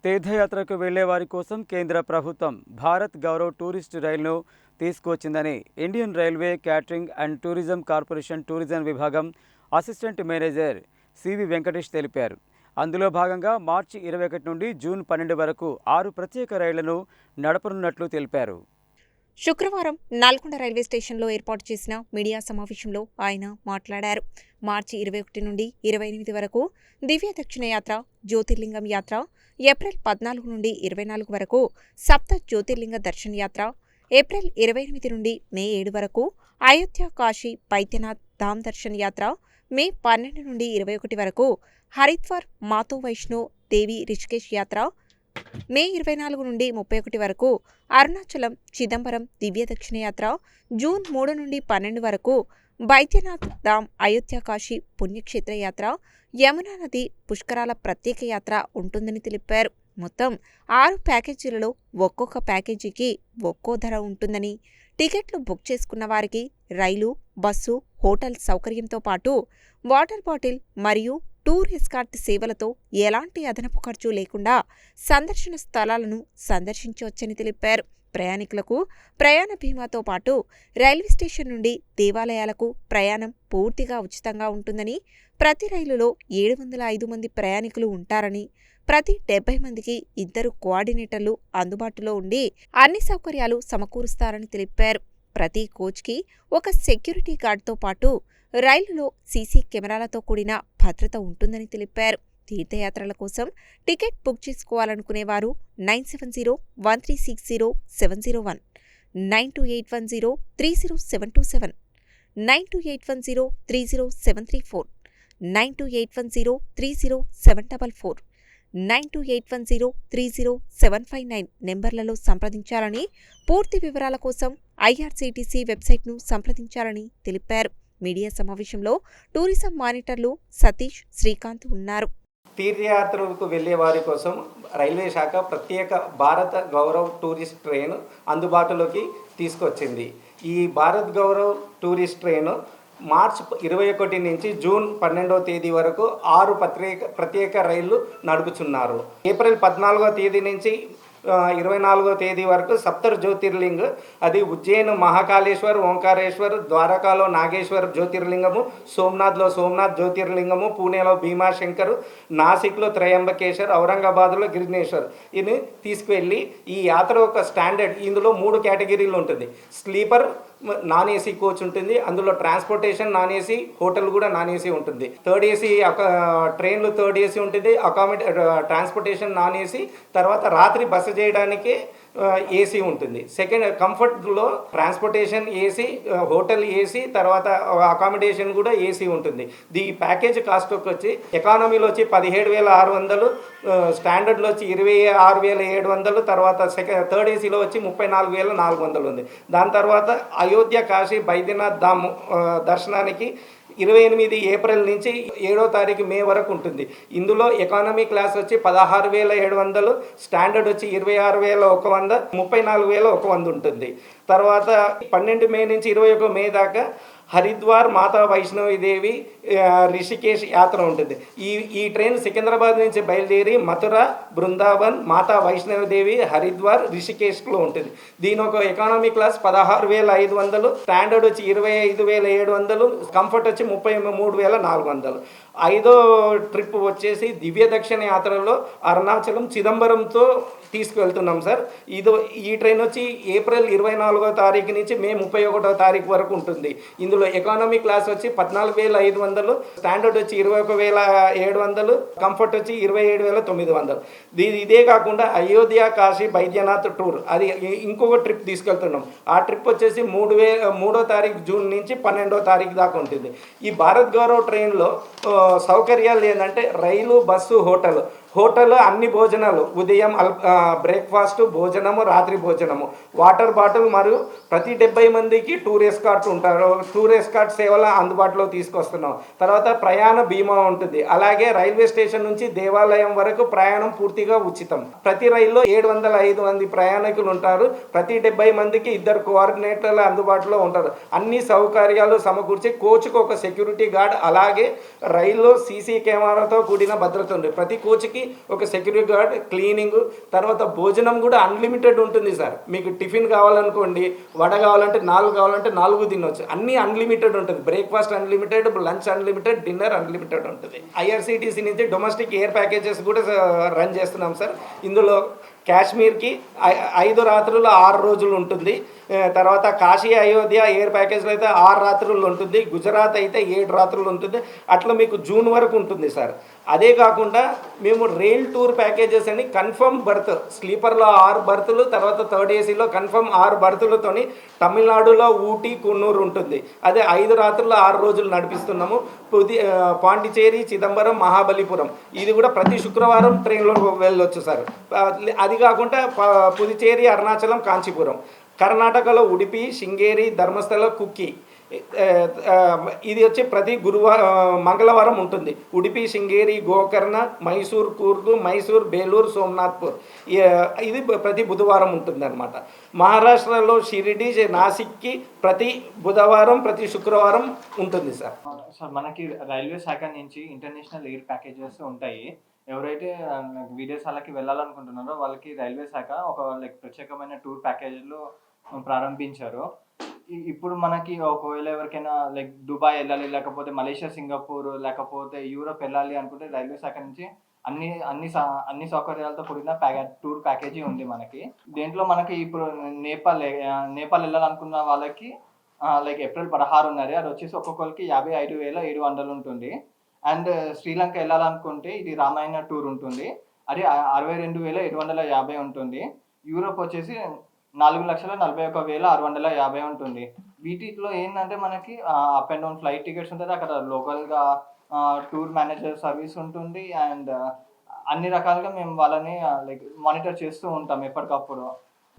తీర్థయాత్రకు వెళ్లే వారి కోసం కేంద్ర ప్రభుత్వం భారత్ గౌరవ్ టూరిస్ట్ రైలును తీసుకువచ్చిందని Indian railway catering and tourism corporation tourism విభాగం అసిస్టెంట్ మేనేజర్ సివి వెంకటేష్ తెలిపారు. అందులో భాగంగా మార్చి 21 నుండి జూన్ 12 వరకు 6 ప్రత్యేక రైళ్లను నడపనున్నట్లు తెలిపారు. శుక్రవారం నల్గొండ రైల్వే స్టేషన్లో ఏర్పాటు చేసిన మీడియా సమావేశంలో ఆయన మాట్లాడారు. మార్చి 21 నుండి 28 వరకు దివ్య దక్షిణ యాత్ర, జ్యోతిర్లింగం యాత్ర, ఏప్రిల్ 14 నుండి 24 వరకు సప్త జ్యోతిర్లింగ దర్శన్ యాత్ర, ఏప్రిల్ 28 నుండి మే 7 వరకు అయోధ్య, కాశీ, బైద్యనాథ్ ధామ్ దర్శన్ యాత్ర, మే 12 నుండి 21 వరకు హరిద్వార్, మాతో వైష్ణో దేవి రిషికేశ్ యాత్ర, మే 24 నుండి 31 వరకు అరుణాచలం, చిదంబరం దివ్య దక్షిణ యాత్ర, జూన్ 3 నుండి 12 వరకు బైద్యనాథ్ ధామ్, అయోధ్య, కాశీ పుణ్యక్షేత్ర యాత్ర, యమునా నది పుష్కరాల ప్రత్యేక యాత్ర ఉంటుందని తెలిపారు. మొత్తం 6 ప్యాకేజీలలో ఒక్కొక్క ప్యాకేజీకి ఒక్కో ధర ఉంటుందని, టికెట్లు బుక్ చేసుకున్న వారికి రైలు, బస్సు, హోటల్ సౌకర్యంతో పాటు వాటర్ బాటిల్ మరియు టూర్ ఎస్కార్ట్ సేవలతో ఎలాంటి అదనపు ఖర్చు లేకుండా సందర్శన స్థలాలను సందర్శించవచ్చని తెలిపారు. ప్రయాణికులకు ప్రయాణ బీమాతో పాటు రైల్వే స్టేషన్ నుండి దేవాలయాలకు ప్రయాణం పూర్తిగా ఉచితంగా ఉంటుందని, ప్రతి రైలులో 705 మంది ప్రయాణికులు ఉంటారని, ప్రతి 70 మందికి 2 కోఆర్డినేటర్లు అందుబాటులో ఉండి అన్ని సౌకర్యాలు సమకూరుస్తారని తెలిపారు. ప్రతి కోచ్కి ఒక సెక్యూరిటీ గార్డ్తో పాటు రైలులో సీసీ కెమెరాలతో కూడిన భద్రత ఉంటుందని తెలిపారు. తీర్థయాత్రల కోసం టికెట్ బుక్ చేసుకోవాలనుకునేవారు 9701360701, 9281030727, 9281030734, 9281030744, 9281030759 నెంబర్లలో సంప్రదించాలని, పూర్తి వివరాల కోసం ఐఆర్సీటీసీ వెబ్సైట్ను సంప్రదించాలని తెలిపారు. మీడియా సమావేశంలో టూరిజం మానిటర్లు సతీష్, శ్రీకాంత్ ఉన్నారు. తీర్థయాత్రలకు వెళ్లే వారి కోసం రైల్వే శాఖ ప్రత్యేక భారత గౌరవ్ టూరిస్ట్ ట్రైన్ అందుబాటులోకి తీసుకొచ్చింది. ఈ భారత్ గౌరవ్ టూరిస్ట్ ట్రైన్ మార్చి 21 నుంచి జూన్ 12వ తేదీ వరకు 6 ప్రత్యేక రైళ్లు నడుపుచున్నారు. ఏప్రిల్ 14వ తేదీ నుంచి 24వ తేదీ వరకు సప్త జ్యోతిర్లింగ్, అది ఉజ్జయిన్ మహాకాళేశ్వర్, ఓంకారేశ్వర్, ద్వారకాలో నాగేశ్వర్ జ్యోతిర్లింగము, సోమనాథ్లో సోమనాథ్ జ్యోతిర్లింగము, పూణేలో భీమాశంకర్, నాసిక్లో త్రయంబకేశ్వర్, ఔరంగాబాద్లో గిరినేశ్వర్ ఇది తీసుకువెళ్ళి ఈ యాత్ర ఒక స్టాండర్డ్. ఇందులో 3 కేటగిరీలు ఉంటుంది. స్లీపర్ నాన్ ఏసీ కోచ్ ఉంటుంది, అందులో ట్రాన్స్పోర్టేషన్ నాన్ ఏసీ, హోటల్ కూడా నాన్ ఏసీ ఉంటుంది. థర్డ్ ఏసీ ట్రైన్లు థర్డ్ ఏసీ ఉంటుంది, ట్రాన్స్పోర్టేషన్ నాన్ ఏసీ, తర్వాత రాత్రి బస చేయడానికి ఏసీ ఉంటుంది. సెకండ్ కంఫర్ట్లో ట్రాన్స్పోర్టేషన్ ఏసీ, హోటల్ ఏసీ, తర్వాత అకామిడేషన్ కూడా ఏసీ ఉంటుంది. ఈ ప్యాకేజ్ కాస్ట్ వచ్చి ఎకానమీలో వచ్చి 17,600, స్టాండర్డ్లో వచ్చి 26,700, తర్వాత థర్డ్ ఏసీలో వచ్చి 34,400 ఉంది. దాని తర్వాత అయోధ్య, కాశీ, బైద్యనాథ్ ధామ్ దర్శనానికి 28 ఏప్రిల్ నుంచి 7వ తారీఖు మే వరకు ఉంటుంది. ఇందులో ఎకానమీ క్లాస్ వచ్చి 16,700, స్టాండర్డ్ వచ్చి 26,100, 34,100 ఉంటుంది. తర్వాత 12 మే నుంచి 21 మే దాకా హరిద్వార్, మాతా వైష్ణవిదేవి రిషికేశ్ యాత్ర ఉంటుంది. ఈ ట్రైన్ సికింద్రాబాద్ నుంచి బయలుదేరి మథుర, బృందావన్, మాతా వైష్ణవిదేవి, హరిద్వార్, రిషికేశ్లో ఉంటుంది. దీని ఒక ఎకానమీ క్లాస్ 16,500, స్టాండర్డ్ వచ్చి 25,700, కంఫర్ట్ వచ్చి 33,400. 5వ ట్రిప్ వచ్చేసి దివ్య దక్షిణ యాత్రలో అరుణాచలం, చిదంబరంతో తీసుకువెళ్తున్నాం సార్. ఈ ట్రైన్ వచ్చి ఏప్రిల్ 24వ తారీఖు నుంచి మే 31వ తారీఖు వరకు ఉంటుంది. ఇందులో ఎకానమీ క్లాస్ వచ్చి 14,500, స్టాండర్డ్ వచ్చి 21,700, కంఫర్ట్ వచ్చి 27,900. ఇదే కాకుండా అయోధ్య, కాశీ, బైద్యనాథ్ టూర్, అది ఇంకొక ట్రిప్ తీసుకెళ్తున్నాం. ఆ ట్రిప్ వచ్చేసి 3వ తారీఖు జూన్ నుంచి 12వ తారీఖు దాకా ఉంటుంది. ఈ భారత్ గౌరవ్ ట్రైన్లో సౌకర్యాలు ఏంటంటే రైలు, బస్సు, హోటల్ అన్ని భోజనాలు, ఉదయం బ్రేక్ఫాస్ట్, భోజనము, రాత్రి భోజనము, వాటర్ బాటిల్, మరియు ప్రతి 70 మందికి టూర్ ఎస్కార్ట్ ఉంటారు. టూర్ ఎస్కార్ట్ సేవలు అందుబాటులో తీసుకొస్తున్నాం. తర్వాత ప్రయాణ బీమా ఉంటుంది. అలాగే రైల్వే స్టేషన్ నుంచి దేవాలయం వరకు ప్రయాణం పూర్తిగా ఉచితం. ప్రతి రైల్లో 705 మంది ప్రయాణికులు ఉంటారు. ప్రతి 70 మందికి 2 కోఆర్డినేటర్లు అందుబాటులో ఉంటారు. అన్ని సౌకర్యాలు సమకూర్చి కోచ్కు ఒక సెక్యూరిటీ గార్డ్, అలాగే రైల్లో సీసీ కెమెరాతో కూడిన భద్రత ఉంది. ప్రతి కోచ్కి రూమ్కి ఒక సెక్యూరిటీ గార్డ్, క్లీనింగ్, తర్వాత భోజనం కూడా అన్లిమిటెడ్ ఉంటుంది సార్. మీకు టిఫిన్ కావాలనుకోండి, వడ కావాలంటే 4 కావాలంటే 4 తినొచ్చు. అన్నీ అన్లిమిటెడ్ ఉంటుంది. Breakfast unlimited, lunch unlimited, dinner unlimited ఉంటుంది. ఐఆర్సీటీసీ నుంచి డొమెస్టిక్ ఎయిర్ ప్యాకేజెస్ కూడా రన్ చేస్తున్నాం సార్. ఇందులో కాశ్మీర్కి 5 రాత్రులు 6 రోజులు ఉంటుంది. తర్వాత కాశీ, అయోధ్య ఎయిర్ ప్యాకేజ్లో అయితే 6 రాత్రులు ఉంటుంది. గుజరాత్ అయితే 7 రాత్రులు ఉంటుంది. అట్లా మీకు జూన్ వరకు ఉంటుంది సార్. అదే కాకుండా మేము రైల్ టూర్ ప్యాకేజెస్ అని కన్ఫర్మ్ బర్త్, స్లీపర్లో 6 బర్తులు, తర్వాత థర్డ్ ఏసీలో కన్ఫర్మ్ 6 బర్తులతోని తమిళనాడులో ఊటీ, కున్నూరు ఉంటుంది. అదే 5 రాత్రులు 6 రోజులు నడిపిస్తున్నాము. పాండిచేరి, చిదంబరం, మహాబలిపురం ఇది కూడా ప్రతి శుక్రవారం ట్రైన్లో వెళ్ళొచ్చు సార్. అది కాకుండా పుదుచేరి, అరుణాచలం, కాంచీపురం. కర్ణాటకలో ఉడిపి, శృంగేరి, ధర్మస్థల, కుక్కి ఇది వచ్చి ప్రతి మంగళవారం ఉంటుంది. ఉడిపి, శృంగేరి, గోకర్ణ, మైసూర్, కూర్గు, మైసూర్, బేలూరు, సోమనాథ్పూర్ ఇది ప్రతి బుధవారం ఉంటుంది అనమాట. మహారాష్ట్రలో షిరిడి, నాసిక్కి ప్రతి బుధవారం, ప్రతి శుక్రవారం ఉంటుంది సార్. సార్ మనకి రైల్వే శాఖ నుంచి ఇంటర్నేషనల్ ఎయిర్ ప్యాకేజెస్ ఉంటాయి. ఎవరైతే విదేశాలకి వెళ్ళాలనుకుంటున్నారో వాళ్ళకి రైల్వే శాఖ ఒక ప్రత్యేకమైన టూర్ ప్యాకేజీలు ప్రారంభించారు. ఇప్పుడు మనకి ఒకవేళ ఎవరికైనా దుబాయ్ వెళ్ళాలి, లేకపోతే మలేషియా, సింగపూర్, లేకపోతే యూరోప్ వెళ్ళాలి అనుకుంటే రైల్వే శాఖ నుంచి అన్ని సౌకర్యాలతో కూడిన టూర్ ప్యాకేజీ ఉంది మనకి. దేంట్లో మనకి ఇప్పుడు నేపాల్ వెళ్ళాలనుకున్న వాళ్ళకి ఏప్రిల్ 16 అది వచ్చేసి ఒక్కొక్కరికి 55,700 ఉంటుంది. అండ్ శ్రీలంక వెళ్ళాలనుకుంటే ఇది రామాయణ టూర్ ఉంటుంది, అది 62,750 ఉంటుంది. యూరోప్ వచ్చేసి 4,41,650 ఉంటుంది. వీటిలో ఏంటంటే మనకి up and down flight tickets ఉంటుంది, అక్కడ లోకల్గా టూర్ మేనేజర్ సర్వీస్ ఉంటుంది. అండ్ అన్ని రకాలుగా మేము వాళ్ళని మానిటర్ చేస్తూ ఉంటాం ఎప్పటికప్పుడు.